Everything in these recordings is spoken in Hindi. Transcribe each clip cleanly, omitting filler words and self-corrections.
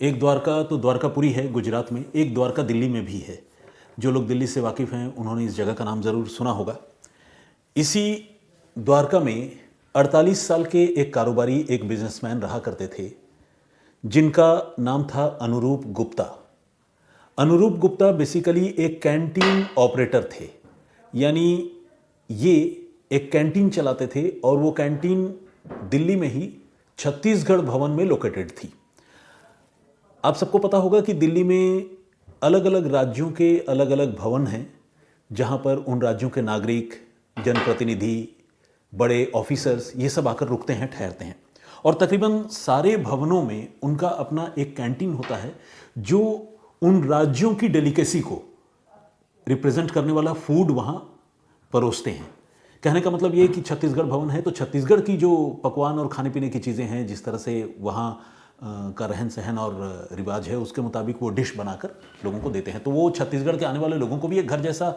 एक द्वारका तो द्वारकापुरी है गुजरात में, एक द्वारका दिल्ली में भी है। जो लोग दिल्ली से वाकिफ़ हैं उन्होंने इस जगह का नाम ज़रूर सुना होगा। इसी द्वारका में 48 साल के एक कारोबारी, एक बिजनेसमैन रहा करते थे, जिनका नाम था अनुरूप गुप्ता। अनुरूप गुप्ता बेसिकली एक कैंटीन ऑपरेटर थे, यानी ये एक कैंटीन चलाते थे और वो कैंटीन दिल्ली में ही छत्तीसगढ़ भवन में लोकेटेड थी। आप सबको पता होगा कि दिल्ली में अलग अलग राज्यों के अलग अलग भवन हैं, जहां पर उन राज्यों के नागरिक, जनप्रतिनिधि, बड़े ऑफिसर्स ये सब आकर रुकते हैं, ठहरते हैं। और तकरीबन सारे भवनों में उनका अपना एक कैंटीन होता है, जो उन राज्यों की डेलिकेसी को रिप्रेजेंट करने वाला फूड वहाँ परोसते हैं। कहने का मतलब ये है कि छत्तीसगढ़ भवन है तो छत्तीसगढ़ की जो पकवान और खाने पीने की चीज़ें हैं, जिस तरह से वहाँ का रहन सहन और रिवाज है, उसके मुताबिक वो डिश बनाकर लोगों को देते हैं। तो वो छत्तीसगढ़ के आने वाले लोगों को भी एक घर जैसा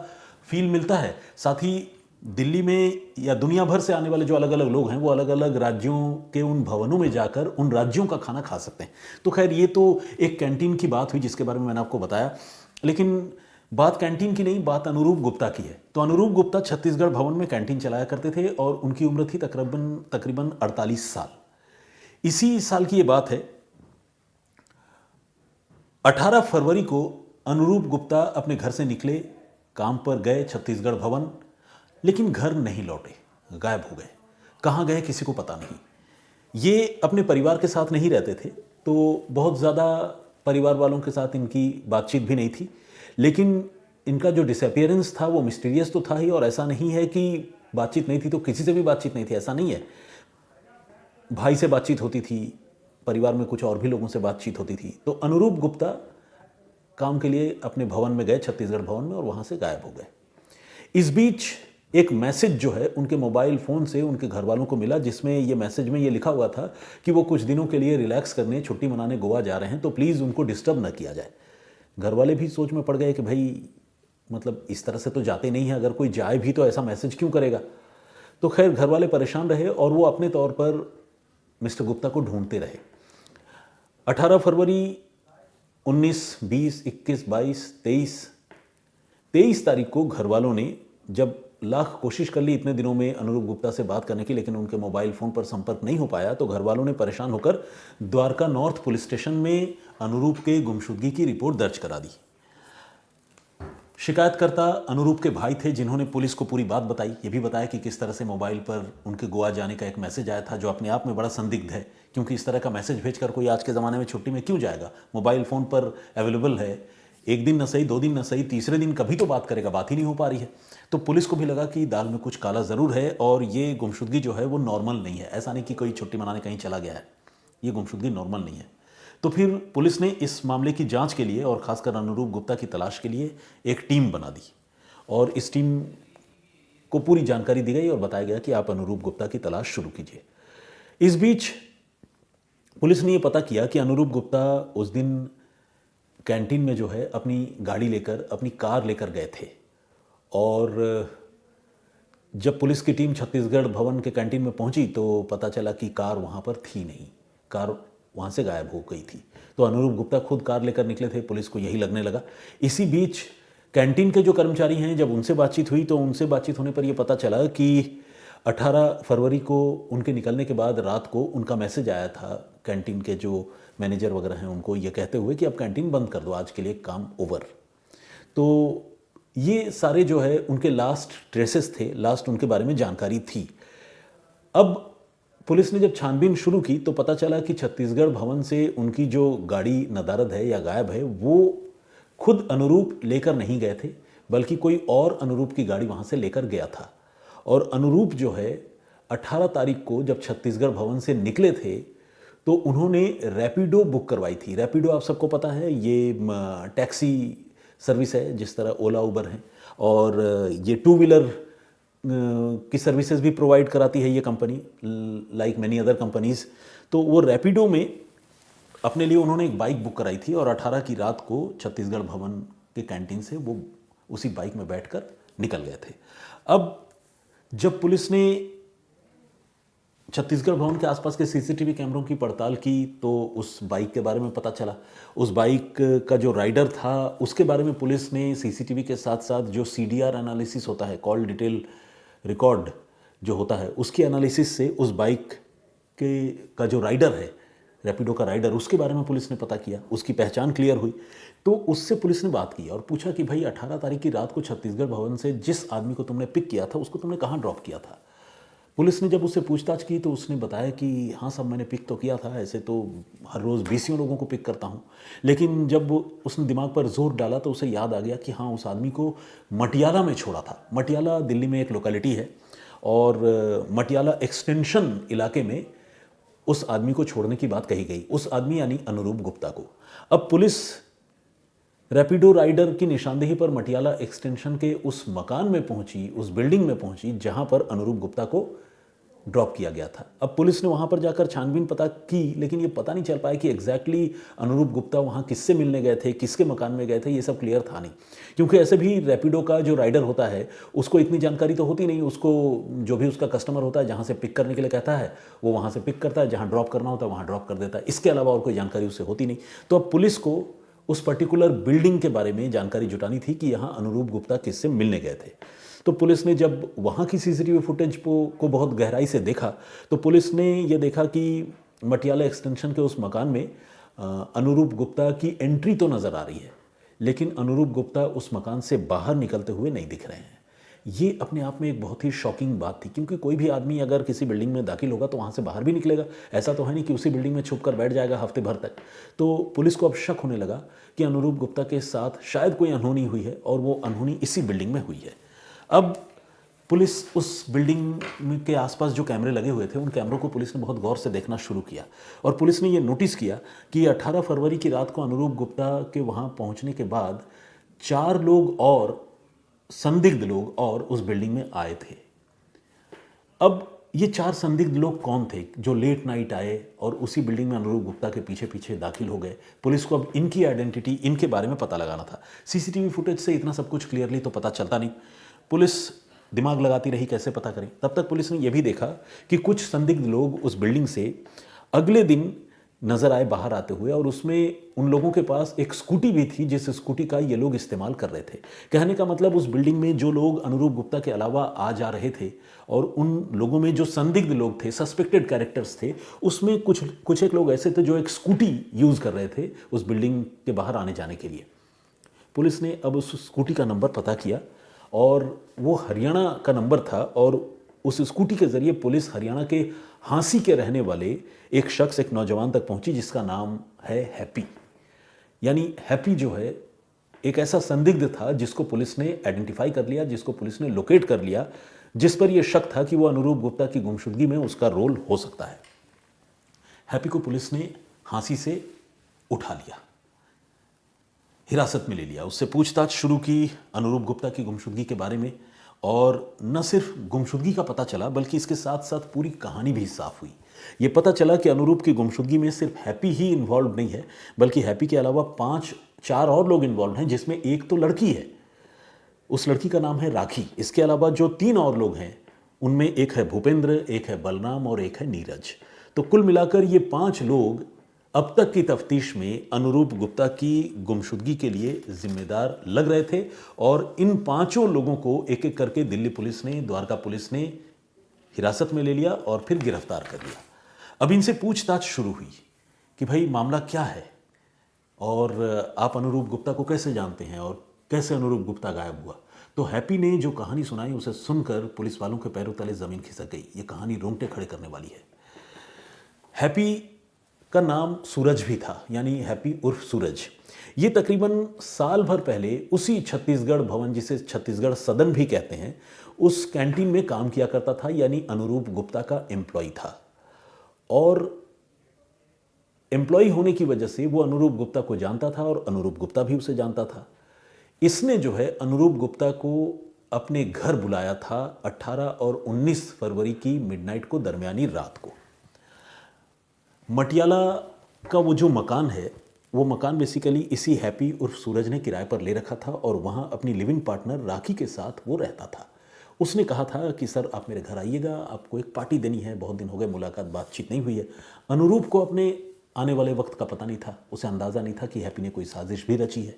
फील मिलता है। साथ ही दिल्ली में या दुनिया भर से आने वाले जो अलग अलग लोग हैं, वो अलग अलग राज्यों के उन भवनों में जाकर उन राज्यों का खाना खा सकते हैं। तो खैर, ये तो एक कैंटीन की बात हुई जिसके बारे में मैंने आपको बताया, लेकिन बात कैंटीन की नहीं, बात अनुरूप गुप्ता की है। तो अनुरूप गुप्ता छत्तीसगढ़ भवन में कैंटीन चलाया करते थे और उनकी उम्र थी तकरीबन 48 साल। इसी साल की ये बात है, 18 फरवरी को अनुरूप गुप्ता अपने घर से निकले, काम पर गए छत्तीसगढ़ भवन, लेकिन घर नहीं लौटे, गायब हो गए। कहाँ गए किसी को पता नहीं। ये अपने परिवार के साथ नहीं रहते थे, तो बहुत ज़्यादा परिवार वालों के साथ इनकी बातचीत भी नहीं थी, लेकिन इनका जो डिसअपियरेंस था वो मिस्टीरियस तो था ही। और ऐसा नहीं है कि बातचीत नहीं थी तो किसी से भी बातचीत नहीं थी, ऐसा नहीं है। भाई से बातचीत होती थी, परिवार में कुछ और भी लोगों से बातचीत होती थी। तो अनुरूप गुप्ता काम के लिए अपने भवन में गए, छत्तीसगढ़ भवन में, और वहाँ से गायब हो गए। इस बीच एक मैसेज जो है उनके मोबाइल फ़ोन से उनके घर वालों को मिला, जिसमें ये मैसेज में ये लिखा हुआ था कि वो कुछ दिनों के लिए रिलैक्स करने, छुट्टी मनाने गोवा जा रहे हैं, तो प्लीज़ उनको डिस्टर्ब ना किया जाए। घर वाले भी सोच में पड़ गए कि भाई, मतलब इस तरह से तो जाते नहीं हैं, अगर कोई जाए भी तो ऐसा मैसेज क्यों करेगा। तो खैर, घर वाले परेशान रहे और वो अपने तौर पर मिस्टर गुप्ता को ढूंढते रहे। 18 फरवरी 19, 20, 21, 22, 23 तारीख को घर वालों ने जब लाख कोशिश कर ली इतने दिनों में अनुरूप गुप्ता से बात करने की, लेकिन उनके मोबाइल फ़ोन पर संपर्क नहीं हो पाया, तो घर वालों ने परेशान होकर द्वारका नॉर्थ पुलिस स्टेशन में अनुरूप के गुमशुदगी की रिपोर्ट दर्ज करा दी। शिकायतकर्ता अनुरूप के भाई थे, जिन्होंने पुलिस को पूरी बात बताई। ये भी बताया कि किस तरह से मोबाइल पर उनके गोवा जाने का एक मैसेज आया था, जो अपने आप में बड़ा संदिग्ध है, क्योंकि इस तरह का मैसेज भेजकर कोई आज के ज़माने में छुट्टी में क्यों जाएगा। मोबाइल फ़ोन पर अवेलेबल है, एक दिन न सही, 2 दिन न सही, तीसरे दिन कभी तो बात करेगा, बात ही नहीं हो पा रही है। तो पुलिस को भी लगा कि दाल में कुछ काला ज़रूर है और ये गुमशुदगी जो है वो नॉर्मल नहीं है। ऐसा नहीं कि कोई छुट्टी मनाने कहीं चला गया है, ये गुमशुदगी नॉर्मल नहीं है। तो फिर पुलिस ने इस मामले की जांच के लिए और ख़ासकर अनुरूप गुप्ता की तलाश के लिए एक टीम बना दी, और इस टीम को पूरी जानकारी दी गई और बताया गया कि आप अनुरूप गुप्ता की तलाश शुरू कीजिए। इस बीच पुलिस ने यह पता किया कि अनुरूप गुप्ता उस दिन कैंटीन में जो है अपनी गाड़ी लेकर, अपनी कार लेकर गए थे, और जब पुलिस की टीम छत्तीसगढ़ भवन के कैंटीन में पहुंची तो पता चला कि कार वहां पर थी नहीं, कार वहाँ से गायब हो गई थी। तो अनुरूप गुप्ता खुद कार लेकर निकले थे, पुलिस को यही लगने लगा। इसी बीच कैंटीन के जो कर्मचारी हैं, जब उनसे बातचीत हुई तो उनसे बातचीत होने पर यह पता चला कि 18 फरवरी को उनके निकलने के बाद रात को उनका मैसेज आया था कैंटीन के जो मैनेजर वगैरह हैं उनको, ये कहते हुए कि अब कैंटीन बंद कर दो, आज के लिए काम ओवर। तो ये सारे जो है उनके लास्ट ट्रेसेस थे, लास्ट उनके बारे में जानकारी थी। अब पुलिस ने जब छानबीन शुरू की तो पता चला कि छत्तीसगढ़ भवन से उनकी जो गाड़ी नदारद है या गायब है, वो खुद अनुरूप लेकर नहीं गए थे, बल्कि कोई और अनुरूप की गाड़ी वहाँ से लेकर गया था। और अनुरूप जो है 18 तारीख को जब छत्तीसगढ़ भवन से निकले थे तो उन्होंने रैपिडो बुक करवाई थी। रैपिडो आप सबको पता है, ये टैक्सी सर्विस है, जिस तरह ओला उबर है, और ये 2 व्हीलर की सर्विसेज भी प्रोवाइड कराती है ये company, like many other companies. तो वो रैपिडो में अपने लिए उन्होंने एक बाइक बुक कराई थी और 18 की रात को छत्तीसगढ़ भवन के कैंटीन से वो उसी बाइक में बैठकर निकल गए थे। अब जब पुलिस ने छत्तीसगढ़ भवन के आसपास के सीसीटीवी कैमरों की पड़ताल की तो उस बाइक के बारे में पता चला। उस बाइक का जो राइडर था उसके बारे में पुलिस ने सीसीटीवी के साथ साथ जो सीडीआर एनालिसिस होता है, कॉल डिटेल रिकॉर्ड जो होता है, उसकी एनालिसिस से उस बाइक के का जो राइडर है, रैपिडो का राइडर, उसके बारे में पुलिस ने पता किया, उसकी पहचान क्लियर हुई। तो उससे पुलिस ने बात की और पूछा कि भाई 18 तारीख की रात को छत्तीसगढ़ भवन से जिस आदमी को तुमने पिक किया था उसको तुमने कहाँ ड्रॉप किया था। पुलिस ने जब उससे पूछताछ की तो उसने बताया कि हाँ साहब, मैंने पिक तो किया था, ऐसे तो हर रोज़ 20 लोगों को पिक करता हूँ, लेकिन जब उसने दिमाग पर जोर डाला तो उसे याद आ गया कि हाँ, उस आदमी को मटियाला में छोड़ा था। मटियाला दिल्ली में एक लोकेलिटी है और मटियाला एक्सटेंशन इलाके में उस आदमी को छोड़ने की बात कही गई, उस आदमी यानी अनुरूप गुप्ता को। अब पुलिस रैपिडो राइडर की निशानदेही पर मटियाला एक्सटेंशन के उस मकान में पहुंची, उस बिल्डिंग में पहुंची जहां पर अनुरूप गुप्ता को ड्रॉप किया गया था। अब पुलिस ने वहां पर जाकर छानबीन पता की, लेकिन ये पता नहीं चल पाया कि एग्जैक्टली अनुरूप गुप्ता वहां किससे मिलने गए थे, किसके मकान में गए थे, ये सब क्लियर था नहीं। क्योंकि ऐसे भी रैपिडो का जो राइडर होता है उसको इतनी जानकारी तो होती नहीं, उसको जो भी उसका कस्टमर होता है जहाँ से पिक करने के लिए कहता है वो वहाँ से पिक करता है, जहाँ ड्रॉप करना होता है वहाँ ड्रॉप कर देता है, इसके अलावा और कोई जानकारी उससे होती नहीं। तो अब पुलिस को उस पर्टिकुलर बिल्डिंग के बारे में जानकारी जुटानी थी कि यहाँ अनुरूप गुप्ता किससे मिलने गए थे। तो पुलिस ने जब वहाँ की सीसीटीवी फुटेज को बहुत गहराई से देखा तो पुलिस ने यह देखा कि मटियाला एक्सटेंशन के उस मकान में अनुरूप गुप्ता की एंट्री तो नज़र आ रही है, लेकिन अनुरूप गुप्ता उस मकान से बाहर निकलते हुए नहीं दिख रहे हैं। ये अपने आप में एक बहुत ही शॉकिंग बात थी, क्योंकि कोई भी आदमी अगर किसी बिल्डिंग में दाखिल होगा तो वहाँ से बाहर भी निकलेगा, ऐसा तो है नहीं कि उसी बिल्डिंग में छुप कर बैठ जाएगा हफ्ते भर तक। तो पुलिस को अब शक होने लगा कि अनुरूप गुप्ता के साथ शायद कोई अनहोनी हुई है और वो अनहोनी इसी बिल्डिंग में हुई है। अब पुलिस उस बिल्डिंग के आसपास जो कैमरे लगे हुए थे उन कैमरों को पुलिस ने बहुत गौर से देखना शुरू किया और पुलिस ने ये नोटिस किया कि 18 फरवरी की रात को अनुरूप गुप्ता के वहाँ पहुँचने के बाद 4 लोग और संदिग्ध लोग और उस बिल्डिंग में आए थे। अब ये 4 संदिग्ध लोग कौन थे जो लेट नाइट आए और उसी बिल्डिंग में अनुरूप गुप्ता के पीछे पीछे दाखिल हो गए? पुलिस को अब इनकी आइडेंटिटी, इनके बारे में पता लगाना था। सीसीटीवी फुटेज से इतना सब कुछ क्लियरली तो पता चलता नहीं, पुलिस दिमाग लगाती रही कैसे पता करें। तब तक पुलिस ने यह भी देखा कि कुछ संदिग्ध लोग उस बिल्डिंग से अगले दिन नजर आए बाहर आते हुए और उसमें उन लोगों के पास एक स्कूटी भी थी जिस स्कूटी का ये लोग इस्तेमाल कर रहे थे। कहने का मतलब उस बिल्डिंग में जो लोग अनुरूप गुप्ता के अलावा आ जा रहे थे और उन लोगों में जो संदिग्ध लोग थे, सस्पेक्टेड कैरेक्टर्स थे, उसमें कुछ एक लोग ऐसे थे जो एक स्कूटी यूज़ कर रहे थे उस बिल्डिंग के बाहर आने जाने के लिए। पुलिस ने अब उस स्कूटी का नंबर पता किया और वो हरियाणा का नंबर था और उस स्कूटी के ज़रिए पुलिस हरियाणा के हांसी के रहने वाले एक शख्स, एक नौजवान तक पहुंची जिसका नाम है हैप्पी। यानी हैप्पी जो है एक ऐसा संदिग्ध था जिसको पुलिस ने आइडेंटिफाई कर लिया, जिसको पुलिस ने लोकेट कर लिया, जिस पर यह शक था कि वो अनुरूप गुप्ता की गुमशुदगी में उसका रोल हो सकता है। हैप्पी को पुलिस ने हांसी से उठा लिया, हिरासत में ले लिया, उससे पूछताछ शुरू की अनुरूप गुप्ता की गुमशुदगी के बारे में। और न सिर्फ गुमशुदगी का पता चला बल्कि इसके साथ साथ पूरी कहानी भी साफ हुई। ये पता चला कि अनुरूप की गुमशुदगी में सिर्फ हैप्पी ही इन्वॉल्व नहीं है, बल्कि हैप्पी के अलावा 4 और लोग इन्वॉल्व हैं, जिसमें एक तो लड़की है, उस लड़की का नाम है राखी। इसके अलावा जो 3 और लोग हैं उनमें एक है भूपेंद्र, एक है बलराम और एक है नीरज। तो कुल मिलाकर ये 5 लोग अब तक की तफ्तीश में अनुरूप गुप्ता की गुमशुदगी के लिए जिम्मेदार लग रहे थे और इन 5 लोगों को एक एक करके दिल्ली पुलिस ने, द्वारका पुलिस ने हिरासत में ले लिया और फिर गिरफ्तार कर लिया। अब इनसे पूछताछ शुरू हुई कि भाई मामला क्या है और आप अनुरूप गुप्ता को कैसे जानते हैं और कैसे अनुरूप गुप्ता गायब हुआ। तो हैप्पी ने जो कहानी सुनाई उसे सुनकर पुलिस वालों के पैरों तले जमीन खिसक गई। ये कहानी रोंगटे खड़े करने वाली है। हैप्पी का नाम सूरज भी था, यानी हैप्पी उर्फ सूरज। ये तकरीबन साल भर पहले उसी छत्तीसगढ़ भवन, जिसे छत्तीसगढ़ सदन भी कहते हैं, उस कैंटीन में काम किया करता था, यानी अनुरूप गुप्ता का एम्प्लॉय था। और एम्प्लॉय होने की वजह से वो अनुरूप गुप्ता को जानता था और अनुरूप गुप्ता भी उसे जानता था। इसने जो है अनुरूप गुप्ता को अपने घर बुलाया था 18 और 19 फरवरी की मिडनाइट को, दरमियानी रात को। मटियाला का वो जो मकान है, वो मकान बेसिकली इसी हैप्पी उर्फ सूरज ने किराए पर ले रखा था और वहाँ अपनी लिविंग पार्टनर राखी के साथ वो रहता था। उसने कहा था कि सर आप मेरे घर आइएगा, आपको एक पार्टी देनी है, बहुत दिन हो गए मुलाकात बातचीत नहीं हुई है। अनुरूप को अपने आने वाले वक्त का पता नहीं था, उसे अंदाज़ा नहीं था कि हैप्पी ने कोई साजिश भी रची है।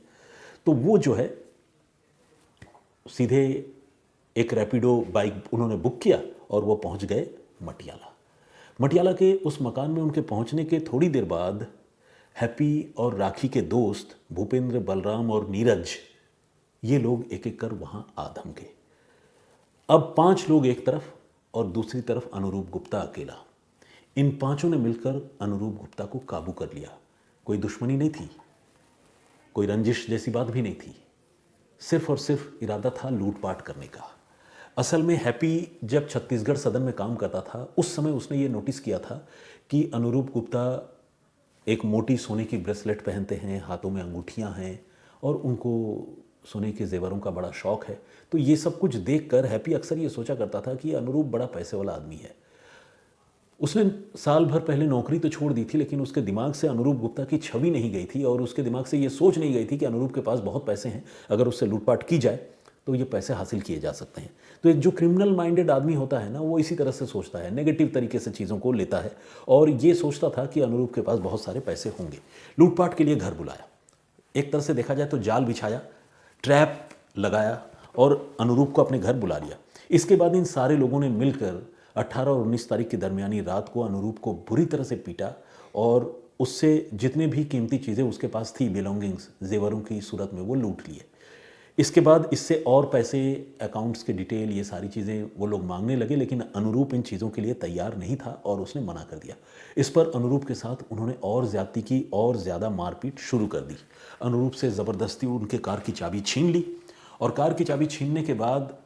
तो वो जो है सीधे एक रैपिडो बाइक उन्होंने बुक किया और वो पहुंच गए मटियाला। मटियाला के उस मकान में उनके पहुंचने के थोड़ी देर बाद हैप्पी और राखी के दोस्त भूपेंद्र, बलराम और नीरज, ये लोग एक एक कर वहां आ धमके। अब 5 लोग एक तरफ और दूसरी तरफ अनुरूप गुप्ता अकेला। इन पांचों ने मिलकर अनुरूप गुप्ता को काबू कर लिया। कोई दुश्मनी नहीं थी, कोई रंजिश जैसी बात भी नहीं थी, सिर्फ और सिर्फ इरादा था लूटपाट करने का। असल में हैप्पी जब छत्तीसगढ़ सदन में काम करता था उस समय उसने ये नोटिस किया था कि अनुरूप गुप्ता एक मोटी सोने की ब्रेसलेट पहनते हैं, हाथों में अंगूठियां हैं और उनको सोने के जेवरों का बड़ा शौक है। तो ये सब कुछ देखकर हैप्पी अक्सर ये सोचा करता था कि अनुरूप बड़ा पैसे वाला आदमी है। उसने साल भर पहले नौकरी तो छोड़ दी थी, लेकिन उसके दिमाग से अनुरूप गुप्ता की छवि नहीं गई थी और उसके दिमाग से ये सोच नहीं गई थी कि अनुरूप के पास बहुत पैसे हैं, अगर उससे लूटपाट की जाए तो ये पैसे हासिल किए जा सकते हैं। तो एक जो क्रिमिनल माइंडेड आदमी होता है ना, वो इसी तरह से सोचता है, नेगेटिव तरीके से चीज़ों को लेता है और ये सोचता था कि अनुरूप के पास बहुत सारे पैसे होंगे। लूटपाट के लिए घर बुलाया, एक तरह से देखा जाए तो जाल बिछाया, ट्रैप लगाया और अनुरूप को अपने घर बुला लिया। इसके बाद इन सारे लोगों ने मिलकर 18 और 19 तारीख की दरमियानी रात को अनुरूप को बुरी तरह से पीटा और उससे जितने भी कीमती चीज़ें उसके पास थी, बिलोंगिंग्स, जेवरों की सूरत में, वो लूट लिए। इसके बाद इससे और पैसे, अकाउंट्स के डिटेल, ये सारी चीज़ें वो लोग मांगने लगे, लेकिन अनुरूप इन चीज़ों के लिए तैयार नहीं था और उसने मना कर दिया। इस पर अनुरूप के साथ उन्होंने और ज़्यादती की और ज़्यादा मारपीट शुरू कर दी। अनुरूप से ज़बरदस्ती उनके कार की चाबी छीन ली और कार की चाबी छीनने के बाद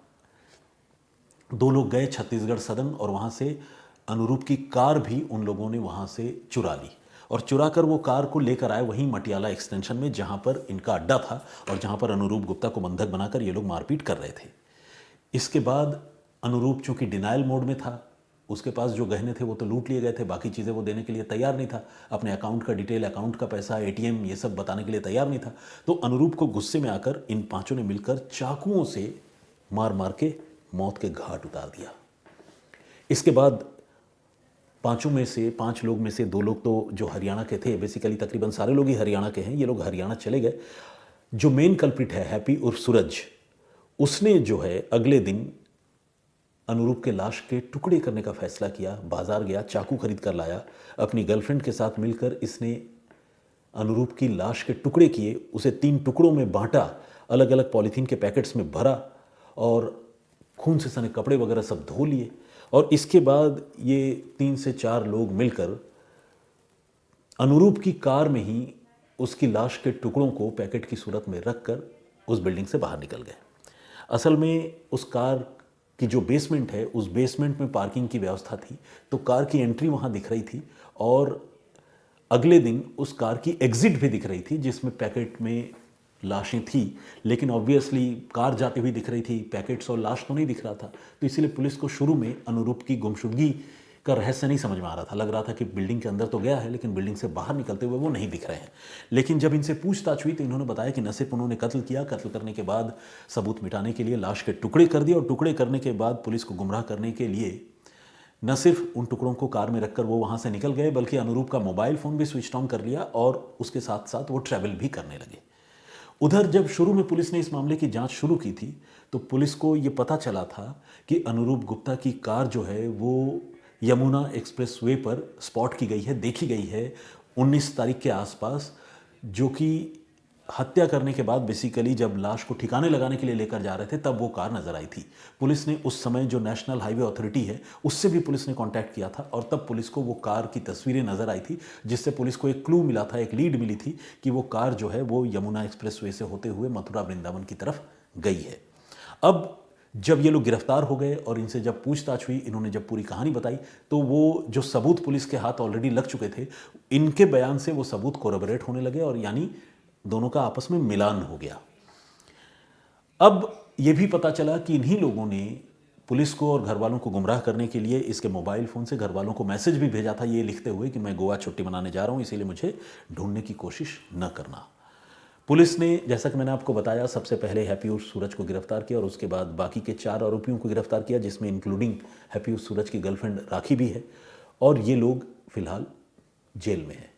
2 लोग गए छत्तीसगढ़ सदन और वहाँ से अनुरूप की कार भी उन लोगों ने वहाँ से चुरा ली और चुरा कर वो कार को लेकर आए वहीं मटियाला एक्सटेंशन में, जहाँ पर इनका अड्डा था और जहाँ पर अनुरूप गुप्ता को बंधक बनाकर ये लोग मारपीट कर रहे थे। इसके बाद अनुरूप चूंकि डिनायल मोड में था, उसके पास जो गहने थे वो तो लूट लिए गए थे, बाकी चीज़ें वो देने के लिए तैयार नहीं था, अपने अकाउंट का डिटेल, अकाउंट का पैसा, एटीएम, ये सब बताने के लिए तैयार नहीं था। तो अनुरूप को गुस्से में आकर इन पांचों ने मिलकर चाकुओं से मार मार के मौत के घाट उतार दिया। इसके बाद 5 लोग में से 2 लोग तो जो हरियाणा के थे, बेसिकली तकरीबन सारे लोग ही हरियाणा के हैं, ये लोग हरियाणा चले गए। जो मेन कल्प्रिट है हैप्पी उर्फ सूरज, उसने जो है अगले दिन अनुरूप के लाश के टुकड़े करने का फैसला किया। बाजार गया, चाकू खरीद कर लाया, अपनी गर्लफ्रेंड के साथ मिलकर इसने अनुरूप की लाश के टुकड़े किए, उसे 3 टुकड़ों में बांटा, अलग अलग पॉलीथीन के पैकेट्स में भरा और खून से सने कपड़े वगैरह सब धो लिए। और इसके बाद ये 3 से 4 लोग मिलकर अनुरूप की कार में ही उसकी लाश के टुकड़ों को पैकेट की सूरत में रखकर उस बिल्डिंग से बाहर निकल गए। असल में उस कार की जो बेसमेंट है, उस बेसमेंट में पार्किंग की व्यवस्था थी, तो कार की एंट्री वहाँ दिख रही थी और अगले दिन उस कार की एग्जिट भी दिख रही थी, जिसमें पैकेट में लाशें थी, लेकिन ऑब्वियसली कार जाती हुई दिख रही थी, पैकेट्स और लाश तो नहीं दिख रहा था। तो इसीलिए पुलिस को शुरू में अनुरूप की गुमशुदगी का रहस्य नहीं समझ में आ रहा था। लग रहा था कि बिल्डिंग के अंदर तो गया है, लेकिन बिल्डिंग से बाहर निकलते हुए वो नहीं दिख रहे हैं। लेकिन जब इनसे पूछताछ हुई तो इन्होंने बताया कि न सिर्फ उन्होंने कत्ल किया, कत्ल करने के बाद सबूत मिटाने के लिए लाश के टुकड़े कर दिए और टुकड़े करने के बाद पुलिस को गुमराह करने के लिए न सिर्फ उन टुकड़ों को कार में रखकर वो वहाँ से निकल गए, बल्कि अनुरूप का मोबाइल फ़ोन भी स्विच ऑन कर लिया और उसके साथ साथ वो ट्रैवल भी करने लगे। उधर जब शुरू में पुलिस ने इस मामले की जांच शुरू की थी तो पुलिस को ये पता चला था कि अनुरूप गुप्ता की कार जो है वो यमुना एक्सप्रेस वे पर स्पॉट की गई है, देखी गई है 19 तारीख के आसपास, जो कि हत्या करने के बाद बेसिकली जब लाश को ठिकाने लगाने के लिए लेकर जा रहे थे तब वो कार नजर आई थी। पुलिस ने उस समय जो नेशनल हाईवे अथॉरिटी है उससे भी पुलिस ने कांटेक्ट किया था और तब पुलिस को वो कार की तस्वीरें नजर आई थी, जिससे पुलिस को एक क्लू मिला था, एक लीड मिली थी कि वो कार जो है वो यमुना एक्सप्रेस वे से होते हुए मथुरा वृंदावन की तरफ गई है। अब जब ये लोग गिरफ्तार हो गए और इनसे जब पूछताछ हुई, इन्होंने जब पूरी कहानी बताई, तो वो जो सबूत पुलिस के हाथ ऑलरेडी लग चुके थे, इनके बयान से वो सबूत कोरबरेट होने लगे और यानी दोनों का आपस में मिलान हो गया। अब यह भी पता चला कि इन्हीं लोगों ने पुलिस को और घर वालों को गुमराह करने के लिए इसके मोबाइल फ़ोन से घर वालों को मैसेज भी भेजा था, ये लिखते हुए कि मैं गोवा छुट्टी मनाने जा रहा हूँ, इसीलिए मुझे ढूंढने की कोशिश न करना। पुलिस ने, जैसा कि मैंने आपको बताया, सबसे पहले हैप्पी उर्फ सूरज को गिरफ्तार किया और उसके बाद बाकी के 4 आरोपियों को गिरफ्तार किया, जिसमें इंक्लूडिंग हैप्पी उर्फ सूरज की गर्लफ्रेंड राखी भी है, और ये लोग फिलहाल जेल में हैं।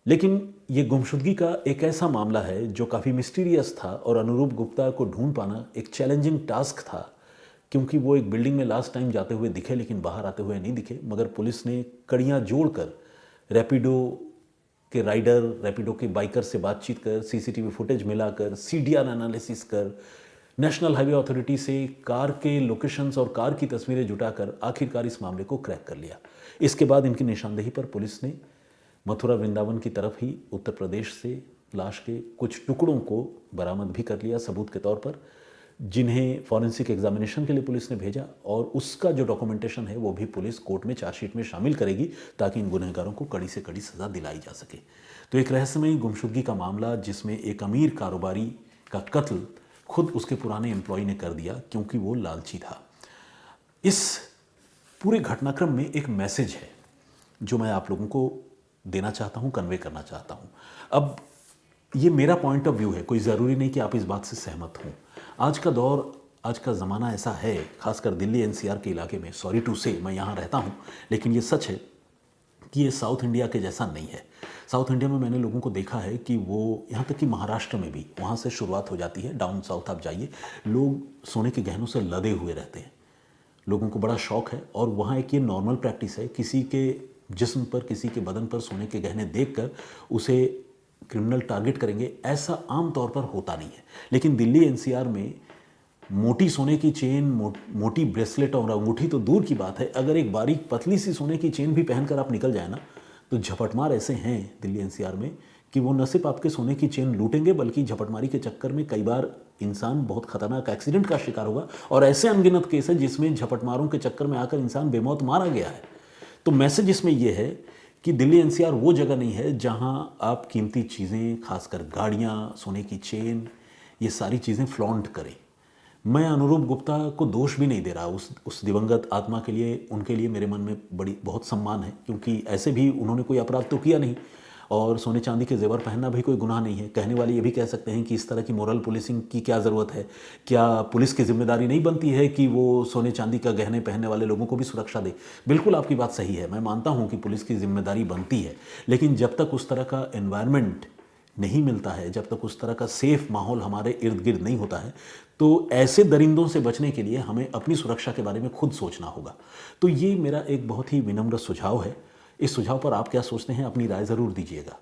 लेकिन ये गुमशुदगी का एक ऐसा मामला है जो काफ़ी मिस्टीरियस था और अनुरूप गुप्ता को ढूंढ पाना एक चैलेंजिंग टास्क था, क्योंकि वो एक बिल्डिंग में लास्ट टाइम जाते हुए दिखे लेकिन बाहर आते हुए नहीं दिखे। मगर पुलिस ने कड़ियाँ जोड़कर रैपिडो के राइडर, रैपिडो के बाइकर से बातचीत कर, सीसीटीवी फुटेज मिलाकर, सीडीआर एनालिसिस कर, नेशनल हाईवे अथॉरिटी से कार के लोकेशंस और कार की तस्वीरें जुटाकर आखिरकार इस मामले को क्रैक कर लिया। इसके बाद इनकी निशानदेही पर पुलिस ने मथुरा वृंदावन की तरफ ही उत्तर प्रदेश से लाश के कुछ टुकड़ों को बरामद भी कर लिया सबूत के तौर पर, जिन्हें फॉरेंसिक एग्जामिनेशन के लिए पुलिस ने भेजा, और उसका जो डॉक्यूमेंटेशन है वो भी पुलिस कोर्ट में चार्जशीट में शामिल करेगी ताकि इन गुनहगारों को कड़ी से कड़ी सज़ा दिलाई जा सके। तो एक रहस्यमयी गुमशुदगी का मामला, जिसमें एक अमीर कारोबारी का कत्ल खुद उसके पुराने एम्प्लॉय ने कर दिया क्योंकि वो लालची था। इस पूरे घटनाक्रम में एक मैसेज है जो मैं आप लोगों को देना चाहता हूँ, कन्वे करना चाहता हूँ। अब ये मेरा पॉइंट ऑफ व्यू है, कोई ज़रूरी नहीं कि आप इस बात से सहमत हों। आज का दौर, आज का ज़माना ऐसा है, खासकर दिल्ली एनसीआर के इलाके में, सॉरी टू से मैं यहाँ रहता हूँ लेकिन ये सच है कि ये साउथ इंडिया के जैसा नहीं है। साउथ इंडिया में मैंने लोगों को देखा है कि वो, यहाँ तक कि महाराष्ट्र में भी, वहाँ से शुरुआत हो जाती है, डाउन साउथ आप जाइए, लोग सोने के गहनों से लदे हुए रहते हैं, लोगों को बड़ा शौक है, और वहाँ एक ये नॉर्मल प्रैक्टिस है, किसी के जिस्म पर, किसी के बदन पर सोने के गहने देखकर उसे क्रिमिनल टारगेट करेंगे, ऐसा आम तौर पर होता नहीं है। लेकिन दिल्ली एनसीआर में मोटी सोने की चेन, मोटी ब्रेसलेट और अंगूठी तो दूर की बात है, अगर एक बारीक पतली सी सोने की चेन भी पहनकर आप निकल जाए ना, तो झपटमार ऐसे हैं दिल्ली एनसीआर में कि वो न सिर्फ आपके सोने की चेन लूटेंगे, बल्कि झपटमारी के चक्कर में कई बार इंसान बहुत खतरनाक एक्सीडेंट का शिकार होगा, और ऐसे अनगिनत केस हैं जिसमें झपटमारों के चक्कर में आकर इंसान बेमौत मारा गया है। तो मैसेज इसमें यह है कि दिल्ली एनसीआर वो जगह नहीं है जहां आप कीमती चीज़ें, खासकर गाड़ियां, सोने की चेन, ये सारी चीज़ें फ्लॉन्ट करें। मैं अनुरूप गुप्ता को दोष भी नहीं दे रहा, उस दिवंगत आत्मा के लिए, उनके लिए मेरे मन में बहुत सम्मान है, क्योंकि ऐसे भी उन्होंने कोई अपराध तो किया नहीं, और सोने चांदी के जेवर पहनना भी कोई गुनाह नहीं है। कहने वाले ये भी कह सकते हैं कि इस तरह की मोरल पुलिसिंग की क्या ज़रूरत है, क्या पुलिस की जिम्मेदारी नहीं बनती है कि वो सोने चांदी का गहने पहनने वाले लोगों को भी सुरक्षा दे। बिल्कुल आपकी बात सही है, मैं मानता हूँ कि पुलिस की जिम्मेदारी बनती है, लेकिन जब तक उस तरह का एनवायरनमेंट नहीं मिलता है, जब तक उस तरह का सेफ माहौल हमारे इर्द गिर्द नहीं होता है, तो ऐसे दरिंदों से बचने के लिए हमें अपनी सुरक्षा के बारे में खुद सोचना होगा। तो ये मेरा एक बहुत ही विनम्र सुझाव है। इस सुझाव पर आप क्या सोचते हैं, अपनी राय ज़रूर दीजिएगा।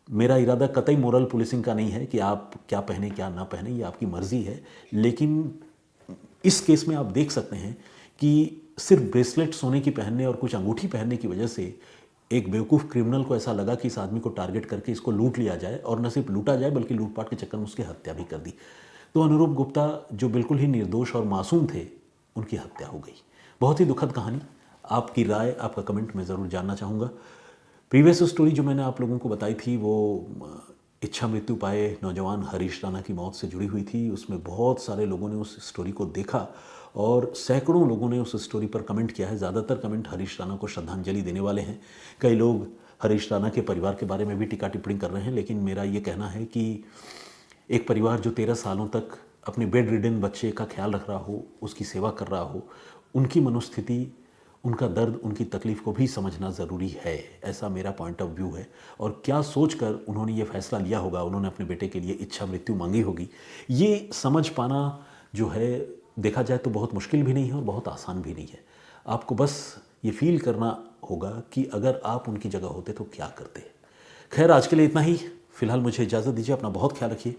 मेरा इरादा कतई मोरल पुलिसिंग का नहीं है कि आप क्या पहने क्या ना पहने, ये आपकी मर्ज़ी है, लेकिन इस केस में आप देख सकते हैं कि सिर्फ ब्रेसलेट सोने की पहनने और कुछ अंगूठी पहनने की वजह से एक बेवकूफ़ क्रिमिनल को ऐसा लगा कि इस आदमी को टारगेट करके इसको लूट लिया जाए, और न सिर्फ लूटा जाए बल्कि लूटपाट के चक्कर में उसकी हत्या भी कर दी। तो अनुरूप गुप्ता, जो बिल्कुल ही निर्दोष और मासूम थे, उनकी हत्या हो गई। बहुत ही दुखद कहानी। आपकी राय, आपका कमेंट मैं ज़रूर जानना चाहूँगा। प्रीवियस स्टोरी जो मैंने आप लोगों को बताई थी, वो इच्छा मृत्यु पाए नौजवान हरीश राणा की मौत से जुड़ी हुई थी। उसमें बहुत सारे लोगों ने उस स्टोरी को देखा और सैकड़ों लोगों ने उस स्टोरी पर कमेंट किया है। ज़्यादातर कमेंट हरीश राणा को श्रद्धांजलि देने वाले हैं। कई लोग हरीश राणा के परिवार के बारे में भी टीका टिप्पणी कर रहे हैं, लेकिन मेरा ये कहना है कि एक परिवार जो 13 सालों तक अपने बेड रिडन बच्चे का ख्याल रख रहा हो, उसकी सेवा कर रहा हो, उनकी मनोस्थिति, उनका दर्द, उनकी तकलीफ़ को भी समझना ज़रूरी है, ऐसा मेरा पॉइंट ऑफ व्यू है। और क्या सोचकर उन्होंने ये फ़ैसला लिया होगा, उन्होंने अपने बेटे के लिए इच्छा मृत्यु मांगी होगी, ये समझ पाना जो है, देखा जाए तो बहुत मुश्किल भी नहीं है और बहुत आसान भी नहीं है। आपको बस ये फील करना होगा कि अगर आप उनकी जगह होते तो क्या करते। खैर, आज के लिए इतना ही। फ़िलहाल मुझे इजाज़त दीजिए, अपना बहुत ख्याल रखिए।